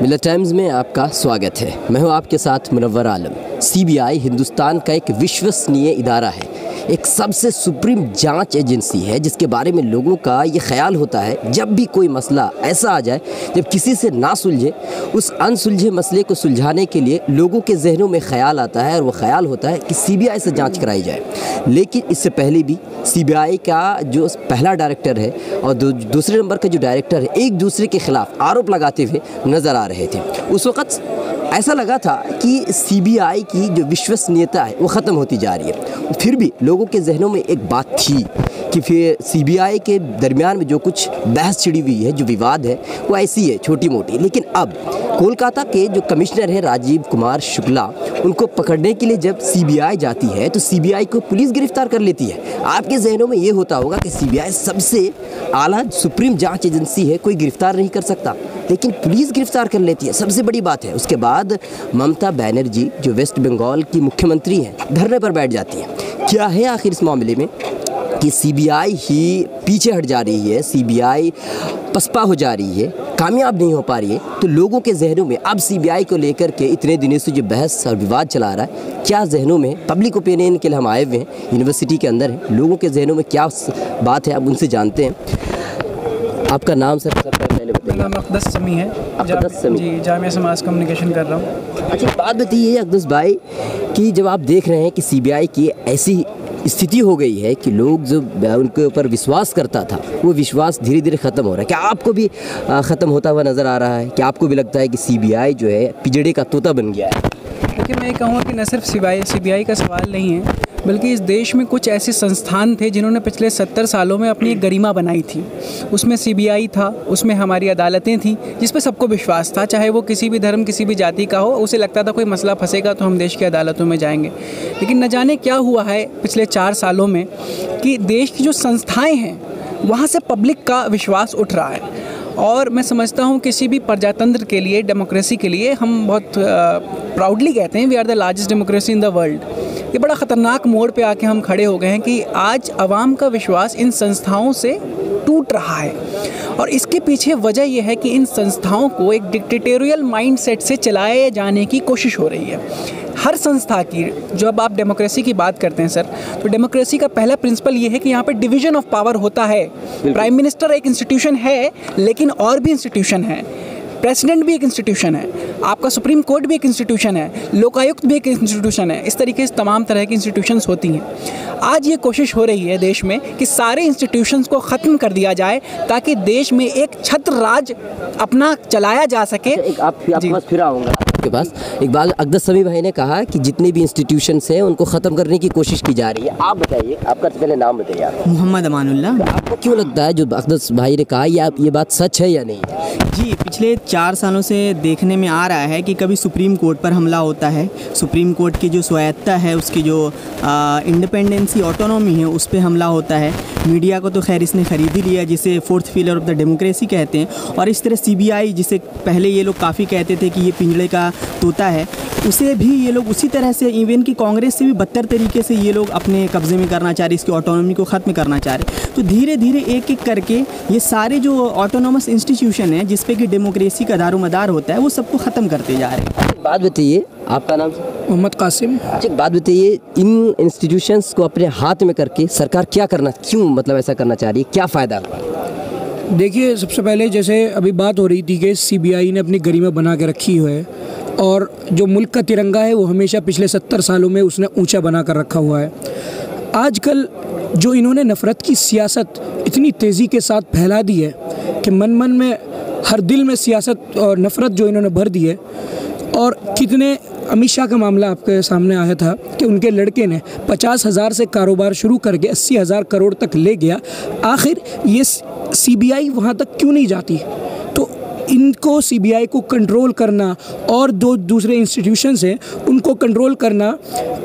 मिलत टाइम्स में आपका स्वागत है। मैं हूं आपके साथ मुनव्वर आलम। सीबीआई हिंदुस्तान का एक विश्वसनीय इदारा है, एक सबसे सुप्रीम जांच एजेंसी है जिसके बारे में लोगों का ये ख्याल होता है जब भी कोई मसला ऐसा आ जाए जब किसी से ना सुलझे, उस अनसुलझे मसले को सुलझाने के लिए लोगों के जहनों में ख्याल आता है और वो ख्याल होता है कि सीबीआई से जांच कराई जाए। लेकिन इससे पहले भी सीबीआई का जो पहला डायरेक्टर है और दूसरे नंबर का जो डायरेक्टर है एक दूसरे के खिलाफ आरोप लगाते हुए नज़र आ रहे थे। उस वक़्त ऐसा लगा था कि सीबीआई की जो विश्वसनीयता है वो ख़त्म होती जा रही है। फिर भी लोगों के जहनों में एक बात थी कि फिर सीबीआई के दरमियान में जो कुछ बहस छिड़ी हुई है, जो विवाद है, वो ऐसी है छोटी मोटी। लेकिन अब कोलकाता के जो कमिश्नर है राजीव कुमार शुक्ला, उनको पकड़ने के लिए जब सीबीआई जाती है तो सीबीआई को पुलिस गिरफ्तार कर लेती है। आपके जहनों में ये होता होगा कि सीबीआई सबसे आला सुप्रीम जांच एजेंसी है, कोई गिरफ्तार नहीं कर सकता, लेकिन पुलिस गिरफ्तार कर लेती है, सबसे बड़ी बात है। उसके बाद ममता बनर्जी जो वेस्ट बंगाल की मुख्यमंत्री हैं, धरने पर बैठ जाती हैं। क्या है आखिर इस मामले में कि सीबीआई ही पीछे हट जा रही है, सीबीआई पसपा हो जा रही है, कामयाब नहीं हो पा रही है। तो लोगों के जहनों में अब सीबीआई को लेकर के इतने दिनों से जो बहस और विवाद चला रहा है, क्या जहनों में पब्लिक ओपिनियन के लिए हम आए हुए हैं, यूनिवर्सिटी के अंदर है, लोगों के जहनों में क्या बात है, अब उनसे जानते हैं। आपका नाम सर पहले बताइए। नाम अक़दस समी है। अक़दस समी जी, जामिया से मास कम्युनिकेशन कर रहा हूँ। अच्छा, बात बताइए अक़दस भाई कि जब आप देख रहे हैं कि सीबीआई की ऐसी स्थिति हो गई है कि लोग जो उनके ऊपर विश्वास करता था वो विश्वास धीरे धीरे ख़त्म हो रहा है, क्या आपको भी ख़त्म होता हुआ नज़र आ रहा है? क्या आपको भी लगता है कि सीबीआई जो है पिंजड़े का तोता बन गया है? देखिए, मैं ये कहूँगा कि न सिर्फ सीबीआई का सवाल नहीं है, बल्कि इस देश में कुछ ऐसे संस्थान थे जिन्होंने पिछले 70 सालों में अपनी एक गरिमा बनाई थी। उसमें सीबीआई था, उसमें हमारी अदालतें थीं जिस पे सबको विश्वास था, चाहे वो किसी भी धर्म किसी भी जाति का हो। उसे लगता था कोई मसला फंसेगा तो हम देश की अदालतों में जाएंगे। लेकिन न जाने क्या हुआ है पिछले 4 सालों में कि देश की जो संस्थाएँ हैं वहाँ से पब्लिक का विश्वास उठ रहा है। और मैं समझता हूँ किसी भी प्रजातंत्र के लिए, डेमोक्रेसी के लिए, हम बहुत प्राउडली कहते हैं we are the largest democracy in the world. ये बड़ा ख़तरनाक मोड़ पे आके हम खड़े हो गए हैं कि आज आवाम का विश्वास इन संस्थाओं से टूट रहा है। और इसके पीछे वजह यह है कि इन संस्थाओं को एक डिक्टेटोरियल माइंडसेट से चलाए जाने की कोशिश हो रही है। हर संस्था की, जब आप डेमोक्रेसी की बात करते हैं सर, तो डेमोक्रेसी का पहला प्रिंसिपल ये है कि यहाँ पे डिवीजन ऑफ पावर होता है। प्राइम मिनिस्टर एक इंस्टीट्यूशन है, लेकिन और भी इंस्टीट्यूशन है। प्रेसिडेंट भी एक इंस्टीट्यूशन है, आपका सुप्रीम कोर्ट भी एक इंस्टीट्यूशन है, लोकायुक्त भी एक इंस्टीट्यूशन है। इस तरीके से तमाम तरह की इंस्टीट्यूशंस होती हैं। आज ये कोशिश हो रही है देश में कि सारे इंस्टीट्यूशंस को ख़त्म कर दिया जाए ताकि देश में एक छत्र राज अपना चलाया जा सके। आपके पास फिर आऊँगा आपके पास। एक बात अक़दस समी भाई ने कहा कि जितने भी इंस्टीट्यूशंस हैं उनको ख़त्म करने की कोशिश की जा रही है। आप बताइए, आपका पहले नाम बताइए आप। मोहम्मद अमानुल्लाह। आपको क्यों लगता है जो अक़दस भाई ने कहा ये बात सच है या नहीं? जी, पिछले 4 सालों से देखने में आ रहा है कि कभी सुप्रीम कोर्ट पर हमला होता है, सुप्रीम कोर्ट की जो स्वायत्ता है, उसकी जो इंडिपेंडेंसी, ऑटोनॉमी है, उस पर हमला होता है। मीडिया को तो खैर इसने ख़रीद ही लिया, जिसे 4th pillar of the democracy कहते हैं। और इस तरह सीबीआई, जिसे पहले ये लोग काफ़ी कहते थे कि ये पिंजड़े का तोता है, उसे भी ये लोग उसी तरह से, इवन कि कांग्रेस से भी बदतर तरीके से ये लोग अपने कब्ज़े में करना चाह रहे, इसकी ऑटोनॉमी को ख़त्म करना चाह रहे। तो धीरे धीरे एक एक करके ये सारे जो ऑटोनॉमस इंस्टीट्यूशन हैं जिस पे कि डेमोक्रेसी का दारोमदार होता है, वो सबको ख़त्म करते जा रहे हैं। बात बताइए, आपका नाम? मोहम्मद कासिम। अच्छा, बात बताइए, इन इंस्टीट्यूशंस को अपने हाथ में करके सरकार क्या करना, क्यों मतलब ऐसा करना चाह रही है, क्या फ़ायदा? देखिए, सबसे पहले जैसे अभी बात हो रही थी कि सीबीआई ने अपनी गरिमा बना के रखी है और जो मुल्क का तिरंगा है वो हमेशा पिछले 70 सालों में उसने ऊंचा बना कर रखा हुआ है। आजकल जो इन्होंने नफ़रत की सियासत इतनी तेज़ी के साथ फैला दी है कि मन मन में, हर दिल में सियासत और नफ़रत जो इन्होंने भर दी है। और कितने, अमित शाह का मामला आपके सामने आया था कि उनके लड़के ने 50,000 से कारोबार शुरू करके 80,000 करोड़ तक ले गया। आखिर ये सीबीआई वहाँ तक क्यों नहीं जाती? तो इनको, सीबीआई को कंट्रोल करना और जो दूसरे इंस्टीट्यूशंस हैं उनको कंट्रोल करना,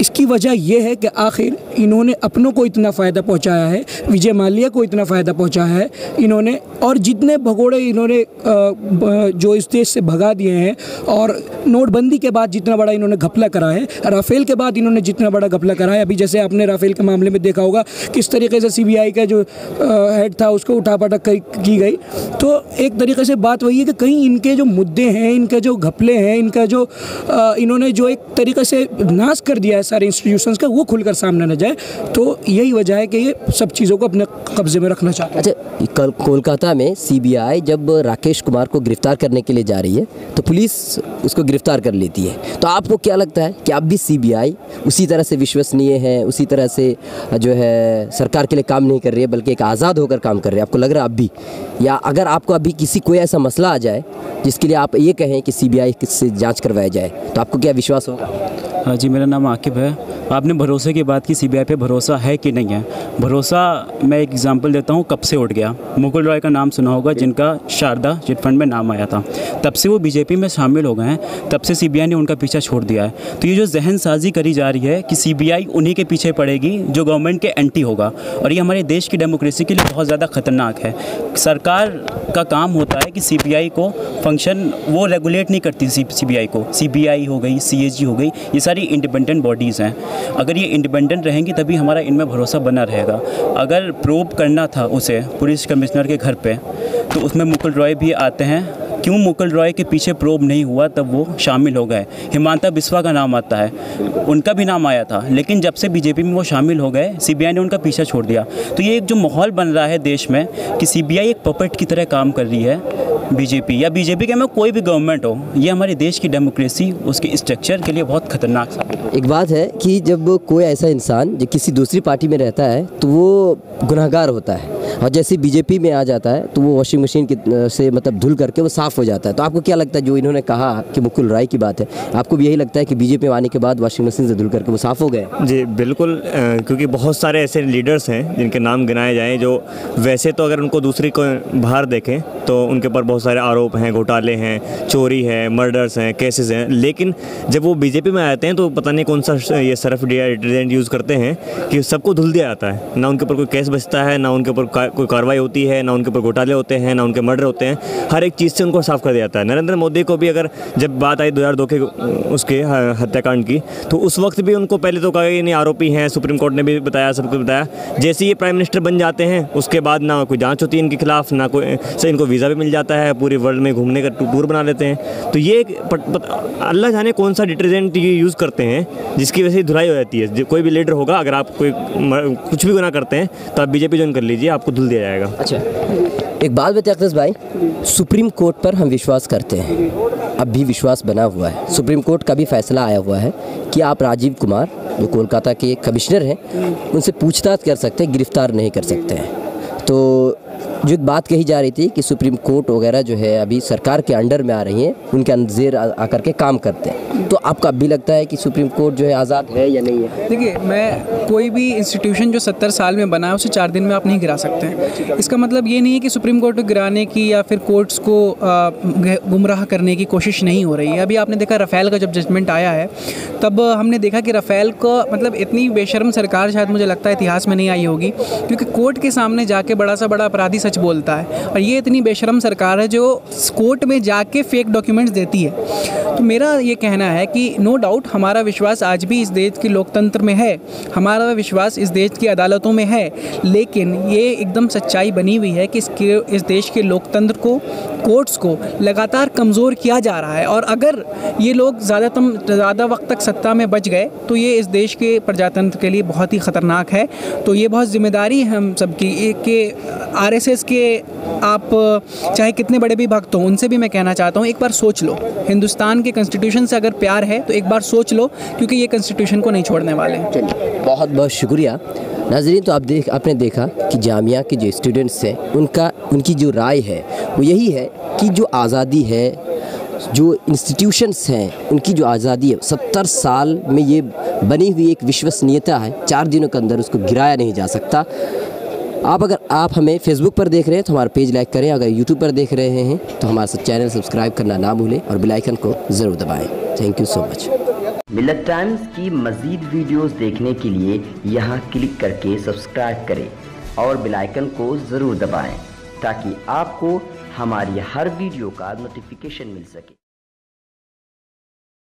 इसकी वजह यह है कि आखिर इन्होंने अपनों को इतना फ़ायदा पहुंचाया है, विजय माल्या को इतना फ़ायदा पहुंचाया है इन्होंने, और जितने भगोड़े इन्होंने जो इस देश से भगा दिए हैं, और नोटबंदी के बाद जितना बड़ा इन्होंने घपला करा है, राफेल के बाद इन्होंने जितना बड़ा घपला करा है, अभी जैसे आपने राफेल के मामले में देखा होगा किस तरीके से सीबीआई का जो हेड था उसको उठापटक की गई। तो एक तरीके से बात वही है कि न कहीं इनके जो मुद्दे हैं, इनके जो घपले हैं, इनका जो इन्होंने जो एक तरीक़े से नाश कर दिया है सारे इंस्टीट्यूशंस का, वो खुलकर सामने न जाए। तो यही वजह है कि ये सब चीज़ों को अपने कब्जे में रखना चाहते हैं। अच्छा, कल कोलकाता में सीबीआई जब राकेश कुमार को गिरफ्तार करने के लिए जा रही है तो पुलिस उसको गिरफ्तार कर लेती है। तो आपको क्या लगता है कि अब भी सीबीआई उसी तरह से विश्वसनीय है, उसी तरह से जो है सरकार के लिए काम नहीं कर रही है, बल्कि एक आज़ाद होकर काम कर रही है? आपको लग रहा है अब भी, या अगर आपको अभी किसी कोई ऐसा मसला आ जाए जिसके लिए आप ये कहें कि सीबीआई किससे जांच करवाया जाए, तो आपको क्या विश्वास होगा? हाँ जी, मेरा नाम आकिब है। आपने भरोसे की बात की, सीबीआई पे भरोसा है कि नहीं है? भरोसा, मैं एक एग्जांपल देता हूँ, कब से उठ गया। मुकुल रॉय का नाम सुना होगा, जिनका शारदा चिटफंड में नाम आया था, तब से वो बीजेपी में शामिल हो गए हैं, तब से सीबीआई ने उनका पीछा छोड़ दिया है। तो ये जो जहन साजी करी जा रही है कि सीबीआई उन्हीं के पीछे पड़ेगी जो गवर्नमेंट के एंटी होगा, और ये हमारे देश की डेमोक्रेसी के लिए बहुत ज़्यादा ख़तरनाक है। सरकार का काम होता है कि सीबीआई को फंक्शन वो रेगुलेट नहीं करती। सीबीआई को, सीबीआई हो गई, सीएजी हो गई, ये सारी इंडिपेंडेंट बॉडीज़ हैं। अगर ये इंडिपेंडेंट रहेंगी तभी हमारा इनमें भरोसा बना रहेगा। अगर प्रोब करना था उसे पुलिस कमिश्नर के घर पे, तो उसमें मुकुल रॉय भी आते हैं। क्यों मुकुल रॉय के पीछे प्रोब नहीं हुआ तब वो शामिल हो गए? हिमांता बिस्वा का नाम आता है, उनका भी नाम आया था, लेकिन जब से बीजेपी में वो शामिल हो गए, सीबीआई ने उनका पीछा छोड़ दिया। तो ये एक जो माहौल बन रहा है देश में कि सीबीआई एक पपेट की तरह काम कर रही है बीजेपी, या बीजेपी के में कोई भी गवर्नमेंट हो, ये हमारे देश की डेमोक्रेसी, उसके स्ट्रक्चर के लिए बहुत खतरनाक साबित है। एक बात है कि जब कोई ऐसा इंसान जो किसी दूसरी पार्टी में रहता है तो वो गुनहगार होता है, और जैसे बीजेपी में आ जाता है तो वो वॉशिंग मशीन से मतलब धुल करके वो साफ़ हो जाता है। तो आपको क्या लगता है, जो इन्होंने कहा कि मुकुल रॉय की बात है, आपको भी यही लगता है कि बीजेपी में आने के बाद वॉशिंग मशीन से धुल करके वो साफ़ हो गए? जी बिल्कुल, क्योंकि बहुत सारे ऐसे लीडर्स हैं जिनके नाम गिनाए जाएँ, जो वैसे तो अगर उनको दूसरी को बाहर देखें तो उनके ऊपर बहुत सारे आरोप हैं, घोटाले हैं, चोरी है, मर्डर्स हैं, केसेस हैं, लेकिन जब वो बीजेपी में आते हैं तो पता नहीं कौन सा ये सर्फ डिटर्जेंट यूज़ करते हैं कि सबको धुल दिया जाता है। ना उनके ऊपर कोई केस बचता है, ना उनके ऊपर कोई कार्रवाई होती है, ना उनके ऊपर घोटाले होते हैं, ना उनके मर्डर होते हैं। हर एक चीज़ से उनको साफ़ कर दिया जाता है। नरेंद्र मोदी को भी अगर जब बात आई 2002 के उसके हत्याकांड की, तो उस वक्त भी उनको पहले तो कहा कि नहीं आरोपी हैं, सुप्रीम कोर्ट ने भी बताया, सबको बताया। जैसे ये प्राइम मिनिस्टर बन जाते हैं उसके बाद ना कोई जांच होती है इनके खिलाफ, ना कोई से इनको वीज़ा भी मिल जाता है, पूरे वर्ल्ड में घूमने का टूर बना लेते हैं। तो ये अल्लाह जाने कौन सा डिटर्जेंट ये यूज़ करते हैं जिसकी वजह से धुलाई हो जाती है। कोई भी लीडर होगा, अगर आप कोई कुछ भी गुनाह करते हैं तो आप बीजेपी ज्वाइन कर लीजिए, आपको धुल दिया जाएगा। अच्छा, एक बात बताइए अख्तर भाई, सुप्रीम कोर्ट पर हम विश्वास करते हैं, अब भी विश्वास बना हुआ है। सुप्रीम कोर्ट का भी फैसला आया हुआ है कि आप राजीव कुमार जो कोलकाता के कमिश्नर हैं उनसे पूछताछ कर सकते हैं, गिरफ्तार नहीं कर सकते हैं। तो जो एक बात कही जा रही थी कि सुप्रीम कोर्ट वगैरह जो है अभी सरकार के अंडर में आ रही हैं, उनके अंदर आकर के काम करते हैं, तो आपको अब भी लगता है कि सुप्रीम कोर्ट जो है आज़ाद है या नहीं है? देखिए, मैं कोई भी इंस्टीट्यूशन जो 70 साल में बना है उसे 4 दिन में आप नहीं गिरा सकते हैं। इसका मतलब ये नहीं है कि सुप्रीम कोर्ट को गिराने की या फिर कोर्ट्स को गुमराह करने की कोशिश नहीं हो रही है। अभी आपने देखा राफेल का जब जजमेंट आया है, तब हमने देखा कि राफेल को मतलब इतनी बेशर्म सरकार शायद मुझे लगता है इतिहास में नहीं आई होगी, क्योंकि कोर्ट के सामने जाके बड़ा सा बड़ा अपराधी सच बोलता है, और ये इतनी बेशर्म सरकार है जो कोर्ट में जाके फेक डॉक्यूमेंट्स देती है। तो मेरा ये कहना है कि नो डाउट हमारा विश्वास आज भी इस देश के लोकतंत्र में है, हमारा विश्वास इस देश की अदालतों में है, लेकिन ये एकदम सच्चाई बनी हुई है कि इस देश के लोकतंत्र को, कोर्ट्स को लगातार कमज़ोर किया जा रहा है। और अगर ये लोग ज़्यादा वक्त तक सत्ता में बच गए तो ये इस देश के प्रजातंत्र के लिए बहुत ही ख़तरनाक है। तो ये बहुत जिम्मेदारी है हम सबकी कि आरएसएस के आप चाहे कितने बड़े भी भक्त हों, उनसे भी मैं कहना चाहता हूँ, एक बार सोच लो, हिंदुस्तान के कॉन्स्टिट्यूशन से अगर प्यार है तो एक बार सोच लो, क्योंकि ये कॉन्स्टिट्यूशन को नहीं छोड़ने वाले हैं। चलिए, बहुत बहुत शुक्रिया नाज़रीन। तो आपने देखा कि जामिया के जो स्टूडेंट्स हैं उनकी जो राय है वो यही है कि जो आज़ादी है, जो इंस्टीट्यूशंस हैं उनकी जो आज़ादी है, 70 साल में ये बनी हुई एक विश्वसनीयता है, 4 दिनों के अंदर उसको गिराया नहीं जा सकता। अगर आप हमें फेसबुक पर देख रहे हैं तो हमारा पेज लाइक करें, अगर यूट्यूब पर देख रहे हैं तो हमारा चैनल सब्सक्राइब करना ना भूलें और बेल आइकन को ज़रूर दबाएं। Thank you so much. Millat times की मज़ीद वीडियोस देखने के लिए यहाँ क्लिक करके सब्सक्राइब करें और बेल आइकन को ज़रूर दबाएं ताकि आपको हमारी हर वीडियो का नोटिफिकेशन मिल सके।